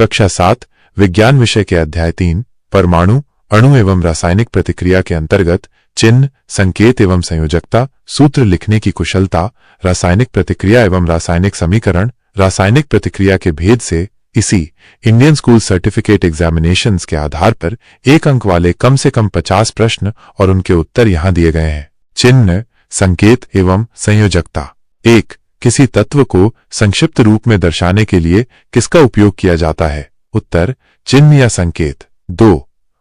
कक्षा 7 विज्ञान विषय के अध्याय 3 परमाणु अणु एवं रासायनिक प्रतिक्रिया के अंतर्गत चिन्ह, संकेत एवं संयोजकता, सूत्र लिखने की कुशलता, रासायनिक प्रतिक्रिया एवं रासायनिक समीकरण, रासायनिक प्रतिक्रिया के भेद से इसी इंडियन स्कूल सर्टिफिकेट एग्जामिनेशंस के आधार पर 1 अंक वाले कम से कम 50 प्रश्न और उनके उत्तर यहां दिए गए हैं। चिन्ह, संकेत एवं संयोजकता। 1. किसी तत्व को संक्षिप्त रूप में दर्शाने के लिए किसका उपयोग किया जाता है? उत्तर चिन्ह या संकेत। 2.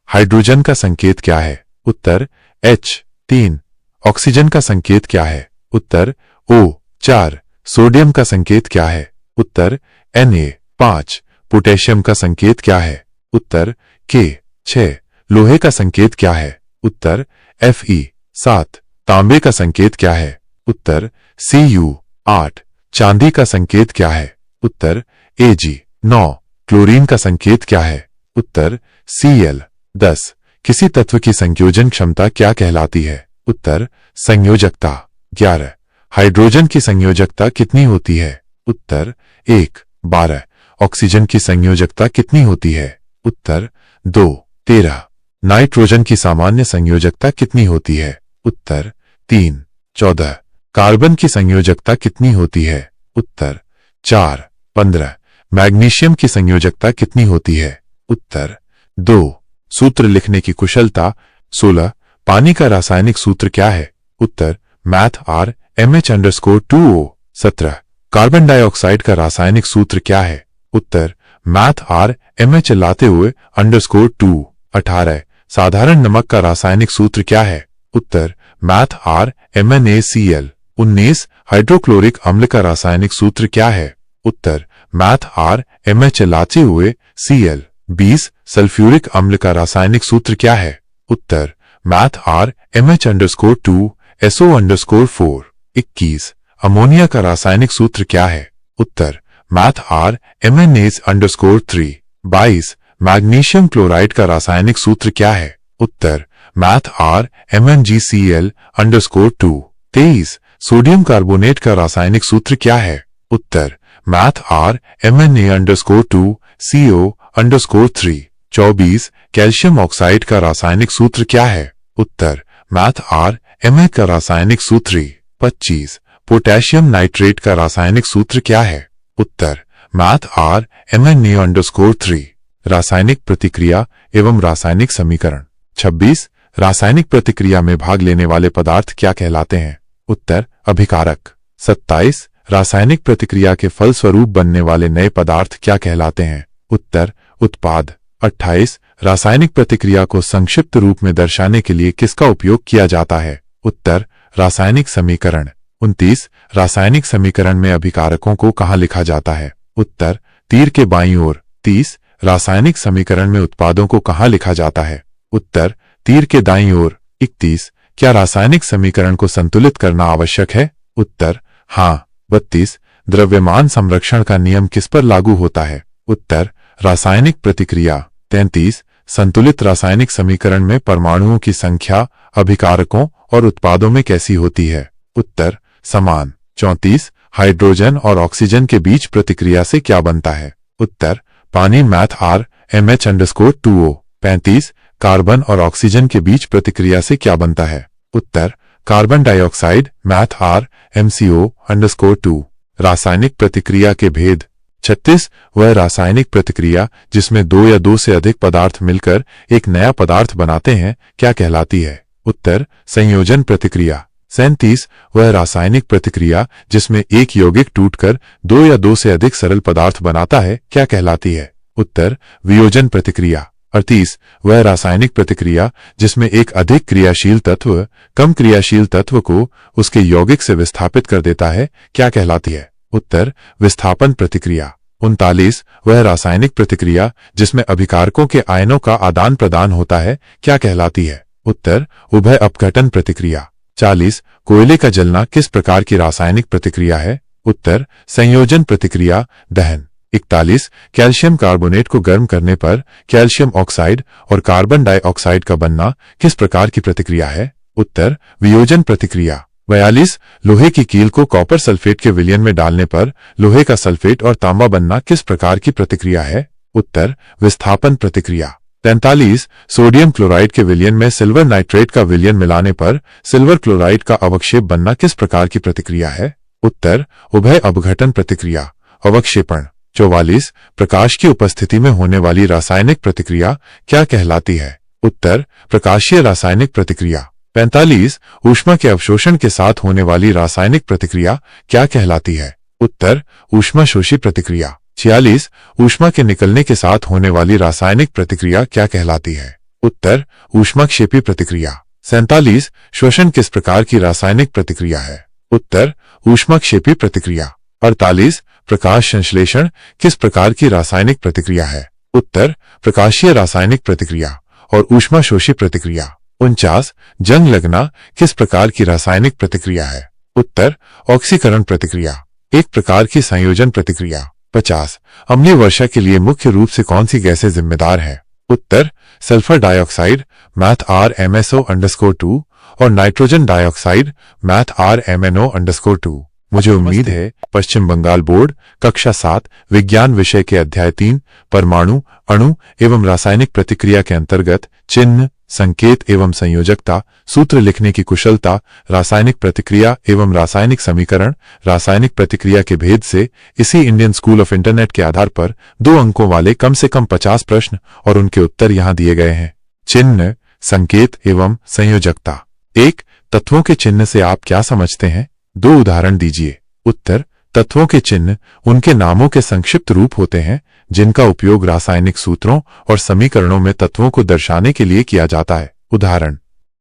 हाइड्रोजन का संकेत क्या है? उत्तर H। 3. ऑक्सीजन का संकेत क्या है? उत्तर O। 4. सोडियम का संकेत क्या है? उत्तर Na। 5. पोटेशियम का संकेत क्या है? उत्तर K। 6. लोहे का संकेत क्या है? उत्तर Fe। 7. तांबे का संकेत क्या है? उत्तर Cu। 8. चांदी का संकेत क्या है? उत्तर Ag। 9. क्लोरीन का संकेत क्या है? उत्तर Cl। 10. किसी तत्व की संयोजन क्षमता क्या कहलाती है? उत्तर संयोजकता। 11. हाइड्रोजन की संयोजकता कितनी होती है? उत्तर 1। 12. ऑक्सीजन की संयोजकता कितनी होती है? उत्तर 2। 13. नाइट्रोजन की सामान्य संयोजकता कितनी होती है? उत्तर 3। 14. कार्बन की संयोजकता कितनी होती है? उत्तर 4। 15. मैग्नीशियम की संयोजकता कितनी होती है? उत्तर 2। सूत्र लिखने की कुशलता। 16. पानी का रासायनिक सूत्र क्या है? उत्तर math R MH_2O। 17. Carbon dioxide का रासायनिक सूत्र क्या है? उत्तर मैथ R MH_2। 18. साधारण नमक का रासायनिक सूत्र क्या है? उत्तर मैथ R MnACl। 19. हाइड्रोक्लोरिक अम्ल का रासायनिक सूत्र क्या है? उत्तर मैथ R MHLaCl। 20. सल्फ्यूरिक अम्ल का रासायनिक सूत्र क्या है? उत्तर मैथ R MH_2SO_4। 21. अमोनिया का रासायनिक सूत्र क्या है? उत्तर math R MnAs_3। 22. Magnesium chloride का रासायनिक सूत्र क्या है? उत्तर math R MnGCl_2। 23. Sodium carbonate का रासायनिक सूत्र क्या है? उत्तर math R MnA_2CO_3। 24. Calcium oxide का रासायनिक सूत्र क्या है? उत्तर मैथ R Ma का रासायनिक सूत्र। 25. पोटेशियम नाइट्रेट का रासायनिक सूत्र क्या है? उत्तर मैथ R Mna_3। रासायनिक प्रतिक्रिया एवं रासायनिक समीकरण। 26. रासायनिक प्रतिक्रिया में भाग लेने वाले पदार्थ क्या कहलाते हैं? उत्तर अभिकारक। 27. रासायनिक प्रतिक्रिया के फलस्वरूप बनने वाले नए पदार्थ क्या कहलाते हैं? उत्तर उत्पाद। 28. रासायनिक प्रतिक्रिया को संक्षिप्त रूप में दर्शाने के लिए किसका उपयोग किया जाता है? उत्तर रासायनिक समीकरण। 29. रासायनिक समीकरण में अभिकारकों को कहाँ लिखा जाता है? उत्तर तीर के बाईं ओर। 30. रासायनिक समीकरण में उत्पादों को कहाँ लिखा जाता है? उत्तर तीर के दाईं ओर। 31. क्या रासायनिक समीकरण को संतुलित करना आवश्यक है? उत्तर हाँ। 32. द्रव्यमान संरक्षण का नियम किस पर लागू होता है? उत्तर रासायनिक प्रतिक्रिया। 33. संतुलित रासायनिक समीकरण में परमाणुओं की संख्या अभिकारकों और उत्पादों में कैसी होती है? उत्तर समान। 34. हाइड्रोजन और ऑक्सीजन के बीच प्रतिक्रिया से क्या बनता है? उत्तर पानी मैथ R MH_2O। 35. कार्बन और ऑक्सीजन के बीच प्रतिक्रिया से क्या बनता है? उत्तर carbon dioxide math R MCO_2। रासायनिक प्रतिक्रिया के भेद। 36. वह रासायनिक प्रतिक्रिया जिसमें 2 या 2 से अधिक पदार्थ मिलकर एक नया पदार्थ बनाते हैं क्या कहलाती है? उत्तर संयोजन प्रतिक्रिया। 37. वह रासायनिक प्रतिक्रिया जिसमें एक यौगिक टूटकर 2 या 2 से अधिक सरल पदार्थ बनाता है क्या कहलाती है? उत्तर वियोजन प्रतिक्रिया। 38. वह रासायनिक प्रतिक्रिया जिसमें एक अधिक क्रियाशील तत्व कम क्रियाशील तत्व को उसके यौगिक से विस्थापित कर देता है क्या कहलाती है? उत्तर विस्थापन प्रतिक्रिया। 39. वह रासायनिक प्रतिक्रिया जिसमें अभिकारकों के आयनों का आदान प्रदान होता है क्या कहलाती है? उत्तर उभय अपघटन प्रतिक्रिया। 40. कोयले का जलना किस प्रकार की रासायनिक प्रतिक्रिया है? उत्तर संयोजन प्रतिक्रिया दहन। 41. कैल्शियम कार्बोनेट को गर्म करने पर कैल्शियम ऑक्साइड और कार्बन डाइऑक्साइड का बनना किस प्रकार की प्रतिक्रिया है? उत्तर वियोजन प्रतिक्रिया। 42. लोहे की कील को कॉपर सल्फेट के विलयन में डालने पर लोहे का सल्फेट और तांबा बनना किस प्रकार की प्रतिक्रिया है? उत्तर विस्थापन प्रतिक्रिया। 43 सोडियम क्लोराइड के विलयन में सिल्वर नाइट्रेट का विलयन मिलाने पर सिल्वर क्लोराइड का अवक्षेप बनना किस प्रकार की प्रतिक्रिया है? उत्तर उभय अपघटन प्रतिक्रिया। अवक्षेपण। 44 प्रकाश की उपस्थिति में होने वाली रासायनिक प्रतिक्रिया क्या कहलाती है? उत्तर प्रकाशीय रासायनिक प्रतिक्रिया। 45 ऊष्मा के अवशोषण के साथ होने वाली रासायनिक प्रतिक्रिया क्या कहलाती है? उत्तर ऊष्माशोषी प्रतिक्रिया। 46 ऊष्मा के निकलने के साथ होने वाली रासायनिक प्रतिक्रिया क्या कहलाती है? उत्तर ऊष्माक्षेपी प्रतिक्रिया। 47 श्वसन किस प्रकार की रासायनिक प्रतिक्रिया है? उत्तर ऊष्माक्षेपी प्रतिक्रिया। 48 प्रकाश संश्लेषण किस प्रकार की रासायनिक प्रतिक्रिया है? उत्तर प्रकाशीय रासायनिक प्रतिक्रिया और ऊष्माशोषी प्रतिक्रिया। 49 जंग लगना किस प्रकार की रासायनिक प्रतिक्रिया है? उत्तर ऑक्सीकरण प्रतिक्रिया, एक प्रकार की संयोजन प्रतिक्रिया। 50 अम्लीय वर्षा के लिए मुख्य रूप से कौन सी गैसें जिम्मेदार है? उत्तर सल्फर डाइऑक्साइड मैथ RMSO_2 और नाइट्रोजन डाइऑक्साइड मैथ RMNO_2। मुझे उम्मीद है पश्चिम बंगाल बोर्ड कक्षा 7 विज्ञान विषय के अध्याय 3 परमाणु अणु एवं रासायनिक प्रतिक्रिया के अंतर्गत चिन्ह संकेत एवं संयोजकता, सूत्र लिखने की कुशलता, रासायनिक प्रतिक्रिया एवं रासायनिक समीकरण, रासायनिक प्रतिक्रिया के भेद से इसी इंडियन स्कूल ऑफ इंटरनेट के आधार पर 2 अंकों वाले कम से कम 50 प्रश्न और उनके उत्तर यहां दिए गए हैं। चिन्ह संकेत एवं संयोजकता। 1 तत्वों के चिन्ह से आप क्या समझते हैं? 2 उदाहरण दीजिए। उत्तर तत्वों के चिन्ह उनके नामों के संक्षिप्त रूप होते हैं जिनका उपयोग रासायनिक सूत्रों और समीकरणों में तत्वों को दर्शाने के लिए किया जाता है। उदाहरण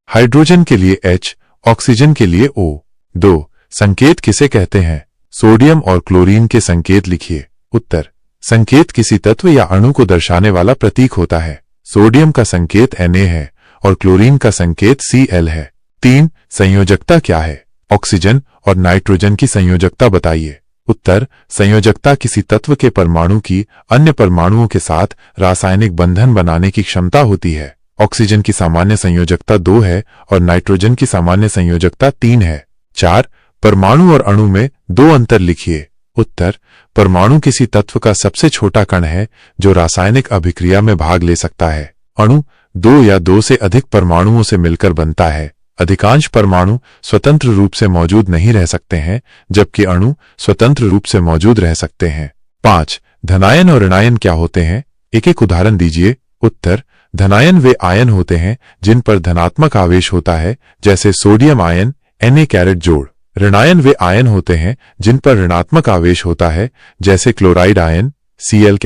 हाइड्रोजन के लिए H, ऑक्सीजन के लिए O। 2 संकेत किसे कहते हैं? सोडियम और क्लोरीन के संकेत लिखिए। उत्तर संकेत किसी तत्व या अणु को दर्शाने वाला प्रतीक होता है। सोडियम का संकेत Na है और क्लोरीन का संकेत Cl है। 3 संयोजकता क्या है? ऑक्सीजन और नाइट्रोजन की संयोजकता बताइए। उत्तर संयोजकता किसी तत्व के परमाणु की अन्य परमाणुओं के साथ रासायनिक बंधन बनाने की क्षमता होती है। ऑक्सीजन की सामान्य संयोजकता 2 है और नाइट्रोजन की सामान्य संयोजकता 3 है। 4 परमाणु और अणु में 2 अंतर लिखिए। उत्तर परमाणु किसी तत्व का सबसे छोटा कण है जो रासायनिक अभिक्रिया में भाग ले सकता है। अणु 2 या 2 से अधिक परमाणुओं से मिलकर बनता है। अधिकांश परमाणु स्वतंत्र रूप से मौजूद नहीं रह सकते हैं जबकि अणु स्वतंत्र रूप से मौजूद रह सकते हैं। 5 धनायन और ऋणायन क्या होते हैं? एक एक उदाहरण दीजिए। उत्तर धनायन वे आयन होते हैं जिन पर धनात्मक आवेश होता है जैसे सोडियम आयन Na जोड़। ऋणायन वे आयन होते हैं जिन पर ऋणात्मक आवेश होता है जैसे क्लोराइड आयन Cl।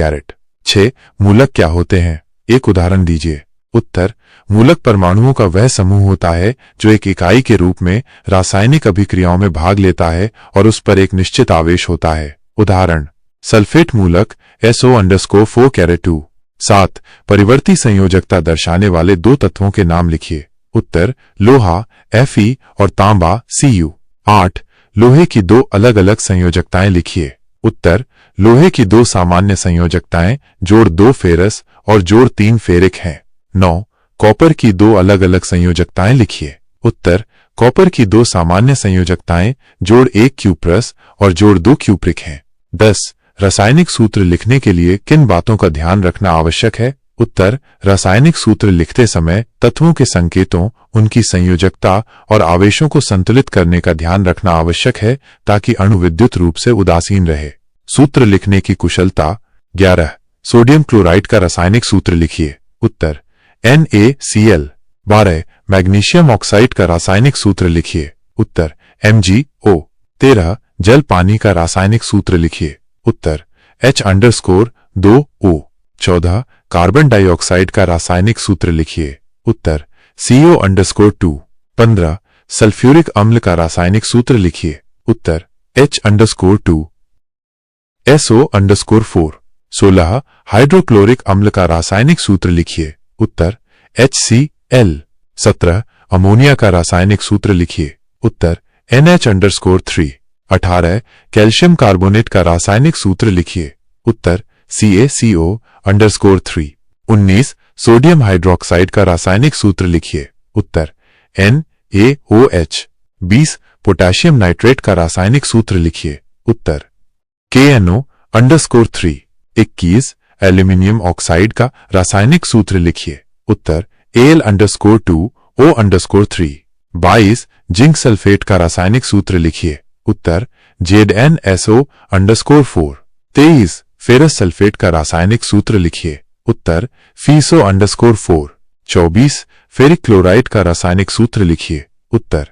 6 मूलक क्या होते हैं? एक उदाहरण दीजिए। उत्तर मूलक परमाणुओं का वह समूह होता है जो एक इकाई के रूप में रासायनिक अभिक्रियाओं में भाग लेता है और उस पर एक निश्चित आवेश होता है। उदाहरण सल्फेट मूलक SO_4 7 परिवर्ती संयोजकता दर्शाने वाले 2 तत्वों के नाम लिखिए। उत्तर लोहा Fe और तांबा Cu। 8 लोहे की 2 अलग अलग संयोजकताएं लिखिए। उत्तर लोहे की 2 सामान्य संयोजकताएं जोड़ 2 फेरस और जोड़ 3 फेरिक हैं। 9 कॉपर की 2 अलग अलग संयोजकताएं लिखिए। उत्तर कॉपर की 2 सामान्य संयोजकताएं जोड़ 1 क्यूप्रस और जोड़ 2 क्यूप्रिक हैं। 10 रासायनिक सूत्र लिखने के लिए किन बातों का ध्यान रखना आवश्यक है? उत्तर रासायनिक सूत्र लिखते समय तत्वों के संकेतों, उनकी संयोजकता और आवेशों को संतुलित करने का ध्यान रखना आवश्यक है ताकि अणु विद्युत रूप से उदासीन रहे। सूत्र लिखने की कुशलता। 11 सोडियम क्लोराइड का रासायनिक सूत्र लिखिए। उत्तर NaCl। 12 मैग्नीशियम ऑक्साइड का रासायनिक सूत्र लिखिए। उत्तर MgO। 13 जल पानी का रासायनिक सूत्र लिखिए। उत्तर H_2O। 14 कार्बन डाइऑक्साइड का रासायनिक सूत्र लिखिए। उत्तर CO_2। 15 सल्फ्यूरिक अम्ल का रासायनिक सूत्र लिखिए। उत्तर H_2 SO_4। 16 हाइड्रोक्लोरिक अम्ल का रासायनिक सूत्र लिखिए। उत्तर HCl। 17 अमोनिया का रासायनिक सूत्र लिखिए। उत्तर NH_3। 18 कैल्शियम कार्बोनेट का रासायनिक सूत्र लिखिए। उत्तर CaCO_3। 19 सोडियम हाइड्रोक्साइड का रासायनिक सूत्र लिखिए। उत्तर NaOH। 20 पोटेशियम नाइट्रेट का रासायनिक सूत्र लिखिए। उत्तर KNO_3। 21 एल्यूमिनियम ऑक्साइड का रासायनिक सूत्र लिखिए। उत्तर Al_2O_3। 22 जिंक सल्फेट का रासायनिक सूत्र लिखिए। उत्तर ZnSO_4। 23 फेरस सल्फेट का रासायनिक सूत्र लिखिए। उत्तर FeSO_4। 24 फेरिक क्लोराइड का रासायनिक सूत्र लिखिए। उत्तर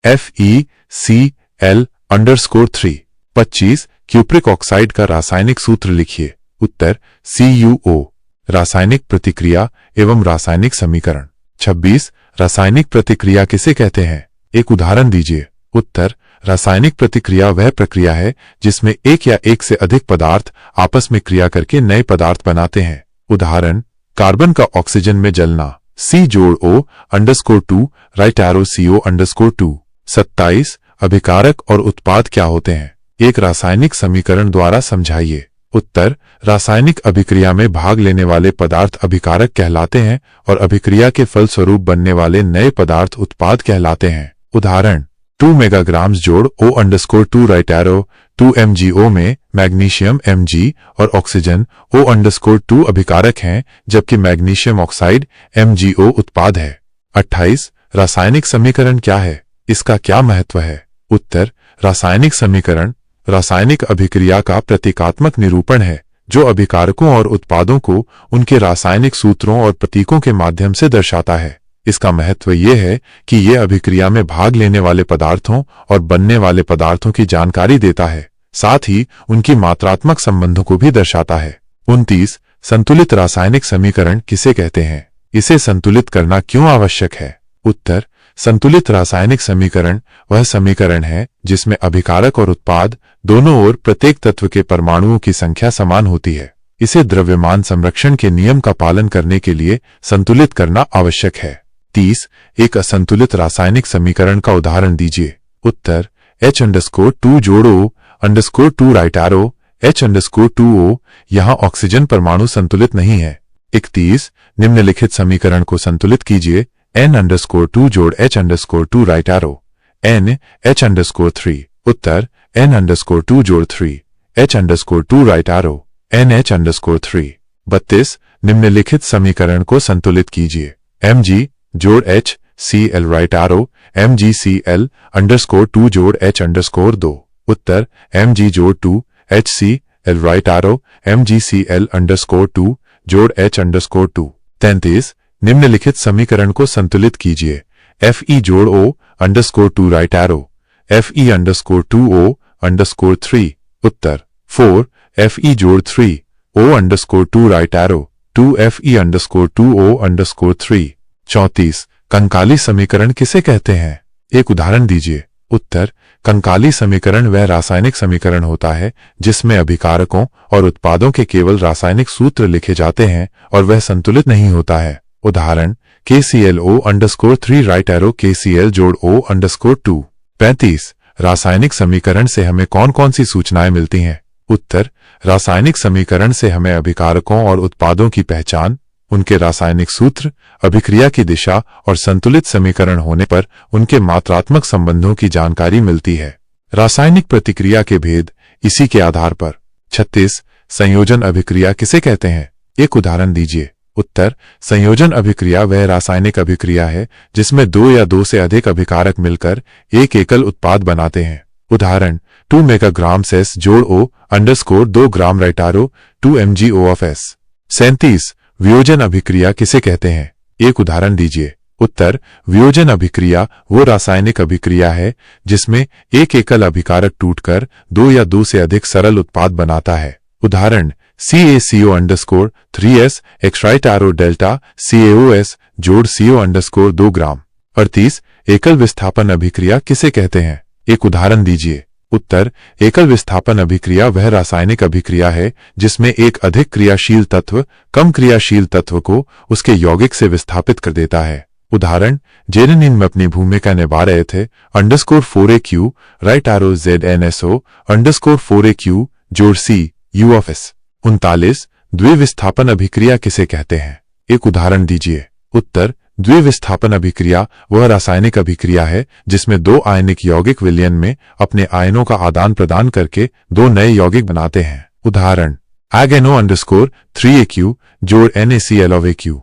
FeCl_3। 25 क्यूप्रिक ऑक्साइड का रासायनिक सूत्र लिखिए। उत्तर CuO। रासायनिक प्रतिक्रिया एवं रासायनिक समीकरण। 26 रासायनिक प्रतिक्रिया किसे कहते हैं? एक उदाहरण दीजिए। उत्तर रासायनिक प्रतिक्रिया वह प्रक्रिया है जिसमें एक या एक से अधिक पदार्थ आपस में क्रिया करके नए पदार्थ बनाते हैं। उदाहरण कार्बन का ऑक्सीजन में जलना C_O_2 राइट एरो CO_2। 27 अभिकारक और उत्पाद क्या होते हैं? एक रासायनिक समीकरण द्वारा समझाइए। उत्तर रासायनिक अभिक्रिया में भाग लेने वाले पदार्थ अभिकारक कहलाते हैं और अभिक्रिया के फलस्वरूप बनने वाले नए पदार्थ उत्पाद कहलाते हैं। उदाहरण 2 मेगाग्राम्स जोड़ O_2 राइट एरो 2 MgO में मैग्नीशियम Mg और ऑक्सीजन O_2 अभिकारक हैं, जबकि मैग्नीशियम ऑक्साइड MgO उत्पाद है। 28 रासायनिक समीकरण क्या है? इसका क्या महत्व है? उत्तर रासायनिक समीकरण रासायनिक अभिक्रिया का प्रतीकात्मक निरूपण है जो अभिकारकों और उत्पादों को उनके रासायनिक सूत्रों और प्रतीकों के माध्यम से दर्शाता है। इसका महत्व यह है कि यह अभिक्रिया में भाग लेने वाले पदार्थों और बनने वाले पदार्थों की जानकारी देता है, साथ ही उनकी मात्रात्मक संबंधों को भी दर्शाता है। 29 संतुलित रासायनिक समीकरण किसे कहते हैं? इसे संतुलित करना क्यों आवश्यक है? उत्तर संतुलित रासायनिक समीकरण वह समीकरण है जिसमें अभिकारक और उत्पाद दोनों ओर प्रत्येक तत्व के परमाणुओं की संख्या समान होती है। इसे द्रव्यमान संरक्षण के नियम का पालन करने के लिए संतुलित करना आवश्यक है। 30 एक असंतुलित रासायनिक समीकरण का उदाहरण दीजिए। उत्तर H_2 जोड़ो _2 राइट एरो H_2O। यहाँ ऑक्सीजन परमाणु संतुलित नहीं है। 31 निम्नलिखित समीकरण को संतुलित कीजिए। N_2 जोड़ H_2 राइट एरो NH_3। उत्तर N_2 जोड़ 3 H_2 राइट एरो NH_3। 32 निम्नलिखित समीकरण को संतुलित कीजिए। Mg जोड़ HCl राइट एरो MgCl_2 जोड़ H_2। उत्तर Mg जोड़ 2 HCl राइट एरो MgCl_2 जोड़ H_2। 33 निम्नलिखित समीकरण को संतुलित कीजिए। Fe जोड़ O_2 राइट एरो Fe_2O_3। उत्तर 4 Fe जोड़ 3 O_2 right arrow 2 Fe_2O_3। 34 Kankali समीकरण किसे कहते हैं? एक उदाहरण दीजिए। उत्तर कंकाली समीकरण वह रासायनिक समीकरण होता है जिसमें अभिकारकों और उत्पादों के केवल रासायनिक सूत्र लिखे जाते हैं और वह संतुलित नहीं होता है। उदाहरण KClO_3 राइट एरो KCl जोड़ O_2। 35 रासायनिक समीकरण से हमें कौन कौन सी सूचनाएं मिलती हैं? उत्तर रासायनिक समीकरण से हमें अभिकारकों और उत्पादों की पहचान, उनके रासायनिक सूत्र, अभिक्रिया की दिशा और संतुलित समीकरण होने पर उनके मात्रात्मक संबंधों की जानकारी मिलती है। रासायनिक प्रतिक्रिया के भेद इसी के आधार पर। 36 संयोजन अभिक्रिया किसे कहते हैं? एक उदाहरण दीजिए। उत्तर संयोजन अभिक्रिया वह रासायनिक अभिक्रिया है जिसमें 2 या 2 से अधिक अभिकारक मिलकर एक एकल उत्पाद बनाते हैं। उदाहरण 2 मेगाग्राम्स S जोड़ O_2 ग्राम राइट एरो 2 MgO(S)। 37 वियोजन अभिक्रिया किसे कहते हैं? एक उदाहरण दीजिए। उत्तर वियोजन अभिक्रिया वो रासायनिक अभिक्रिया है जिसमें एक एकल अभिकारक टूटकर 2 या 2 से अधिक सरल उत्पाद बनाता है। उदाहरण CaCO_3S X right arrow delta CaOS जोड़ CO_2 ग्राम। 38 एकल विस्थापन अभिक्रिया किसे कहते हैं? एक उदाहरण दीजिए। उत्तर एकल विस्थापन अभिक्रिया वह रासायनिक अभिक्रिया है जिसमें एक अधिक क्रियाशील तत्व कम क्रियाशील तत्व को उसके यौगिक से विस्थापित कर देता है। उदाहरण जेरेनिन में अपनी भूमिका निभा रहे थे _4AQ राइट एरो ZnSO_4AQ जोड़ CuOS। 39 द्विविस्थापन अभिक्रिया किसे कहते हैं? एक उदाहरण दीजिए। उत्तर द्विविस्थापन अभिक्रिया वह रासायनिक अभिक्रिया है जिसमें 2 आयनिक यौगिक विलयन में अपने आयनों का आदान प्रदान करके 2 नए यौगिक बनाते हैं। उदाहरण AgNO_3AQ जोड़ NaClOfAQ।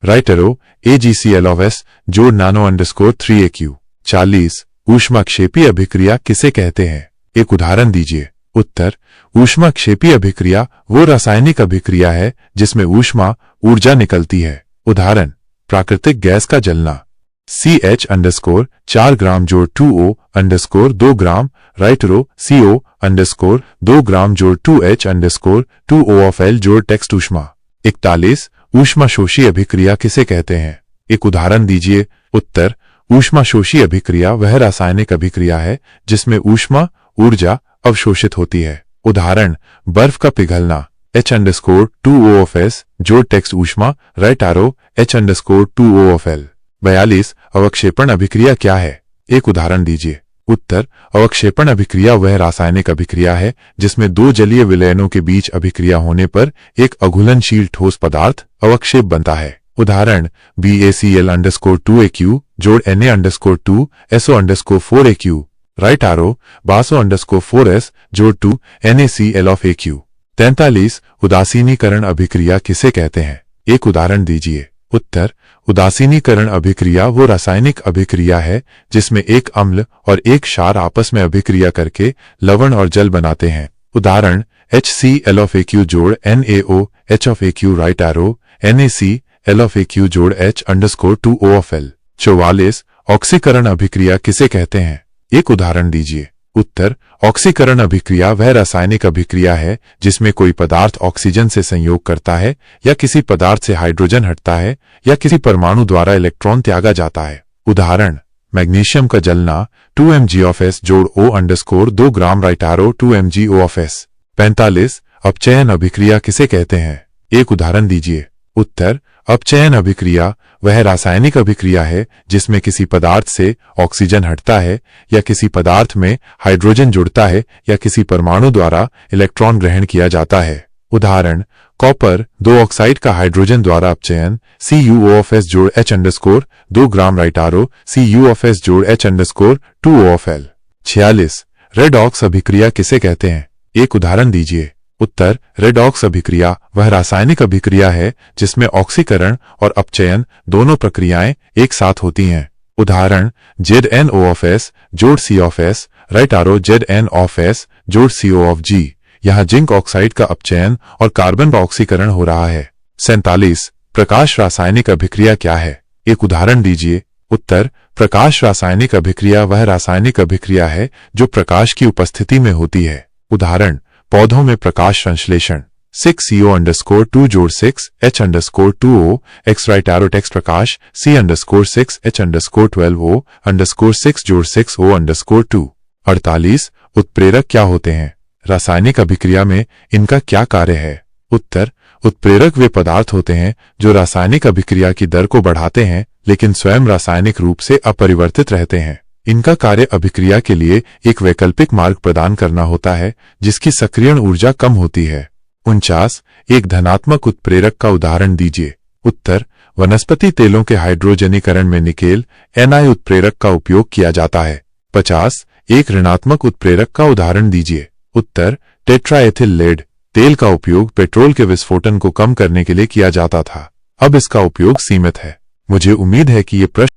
राइट एरो AgClOfS जोड़ nano_3AQ। 40 ऊष्माक्षेपी अभिक्रिया किसे कहते हैं? एक उदाहरण दीजिए। उत्तर, ऊष्माक्षेपी अभिक्रिया वो रासायनिक अभिक्रिया है जिसमें ऊष्मा ऊर्जा निकलती है। उदाहरण, प्राकृतिक गैस का जलना। CH_4 ग्राम जोड़ 2O_2 ग्राम। राइट रो CO_2 ग्राम जोड़ 2H_2OFL जोड़ टेक्स्ट ऊष्मा। 41 ऊष्माशोषी अभिक्रिया किसे कहते हैं? एक उदाहरण दीजिए। उत्तर, ऊष्माशोषी अभिक्रिया वह रासायनिक अभिक्रिया है जिसमें ऊष्मा ऊर्जा अवशोषित होती है। उदाहरण, बर्फ का पिघलना। H_2OFS जोड़ टेक्स्ट ऊष्मा। Right arrow H_2OFL। 42 अवक्षेपण अभिक्रिया क्या है? एक उदाहरण दीजिए। उत्तर, अवक्षेपण अभिक्रिया वह रासायनिक अभिक्रिया है जिसमें दो जलीय विलयनों के बीच अभिक्रिया होने पर एक अघुलनशील ठोस पदार्थ अवक्षेप बनता है। उदाहरण, BaCl_2AQ जोड़ Na_2 SO_4AQ। Right arrow BaSO_4S जोड़ 2 NaClOfAQ। 43 उदासीनीकरण अभिक्रिया किसे कहते हैं? एक उदाहरण दीजिए। उत्तर, उदासीनीकरण अभिक्रिया वो रासायनिक अभिक्रिया है जिसमें एक अम्ल और एक क्षार आपस में अभिक्रिया करके लवण और जल बनाते हैं। उदाहरण, HClOfAQ जोड़ NaOH_AQ। राइट एरो NaClOfAQ जोड़ H_2OFL। 44 ऑक्सीकरण अभिक्रिया किसे कहते हैं? एक उदाहरण दीजिए। उत्तर, ऑक्सीकरण अभिक्रिया वह रासायनिक अभिक्रिया है जिसमें कोई पदार्थ ऑक्सीजन से संयोग करता है या किसी पदार्थ से हाइड्रोजन हटता है या किसी परमाणु द्वारा इलेक्ट्रॉन त्यागा जाता है। उदाहरण, मैग्नीशियम का जलना 2mgOFS जोड़ O_2 ग्राम। Right arrow 2mgOFS। 45 अपचयन अभिक्रिया किसे कहते हैं? एक उदाहरण दीजिए। उत्तर, अपचयन अभिक्रिया वह रासायनिक अभिक्रिया है जिसमें किसी पदार्थ से ऑक्सीजन हटता है या किसी पदार्थ में हाइड्रोजन जुड़ता है या किसी परमाणु द्वारा इलेक्ट्रॉन ग्रहण किया जाता है। उदाहरण, कॉपर 2 ऑक्साइड का हाइड्रोजन द्वारा अपचयन CuOFS जोड़ H_2 ग्राम। राइट एरो CuOFS जोड़ H_2OFL। 46 रेडॉक्स अभिक्रिया किसे कहते हैं? एक उदाहरण दीजिए। उत्तर, रेडॉक्स अभिक्रिया वह रासायनिक अभिक्रिया है जिसमें ऑक्सीकरण और अपचयन दोनों प्रक्रियाएं एक साथ होती हैं। उदाहरण, ZnOFS जोड़ COFS। राइट एरो ZnOFS जोड़ COOF। यहाँ जिंक ऑक्साइड का अपचयन और कार्बन का ऑक्सीकरण हो रहा है। 47 प्रकाश रासायनिक अभिक्रिया क्या है? एक उदाहरण दीजिए। उत्तर, प्रकाश रासायनिक अभिक्रिया वह रासायनिक अभिक्रिया है जो प्रकाश की उपस्थिति में होती है। उदाहरण, पौधों में प्रकाश संश्लेषण। 6CO_2 जोड़ 6 H_2O X। Right arrow text प्रकाश C_6 H_12O_6 जोड़ 6O_2। 48 उत्प्रेरक क्या होते हैं? रासायनिक अभिक्रिया में इनका क्या कार्य है? उत्तर, उत्प्रेरक वे पदार्थ होते हैं जो रासायनिक अभिक्रिया की दर को बढ़ाते हैं लेकिन स्वयं रासायनिक रूप से अपरिवर्तित रहते हैं। इनका कार्य अभिक्रिया के लिए एक वैकल्पिक मार्ग प्रदान करना होता है जिसकी सक्रियण ऊर्जा कम होती है। 49 एक धनात्मक उत्प्रेरक का उदाहरण दीजिए। उत्तर, वनस्पति तेलों के हाइड्रोजनीकरण में निकेल Ni उत्प्रेरक का उपयोग किया जाता है। 50 एक ऋणात्मक उत्प्रेरक का उदाहरण दीजिए। उत्तर, टेट्राएथिल लेड तेल का उपयोग पेट्रोल के विस्फोटन को कम करने के लिए किया जाता था। अब इसका उपयोग सीमित है। मुझे उम्मीद है कि ये प्रश्न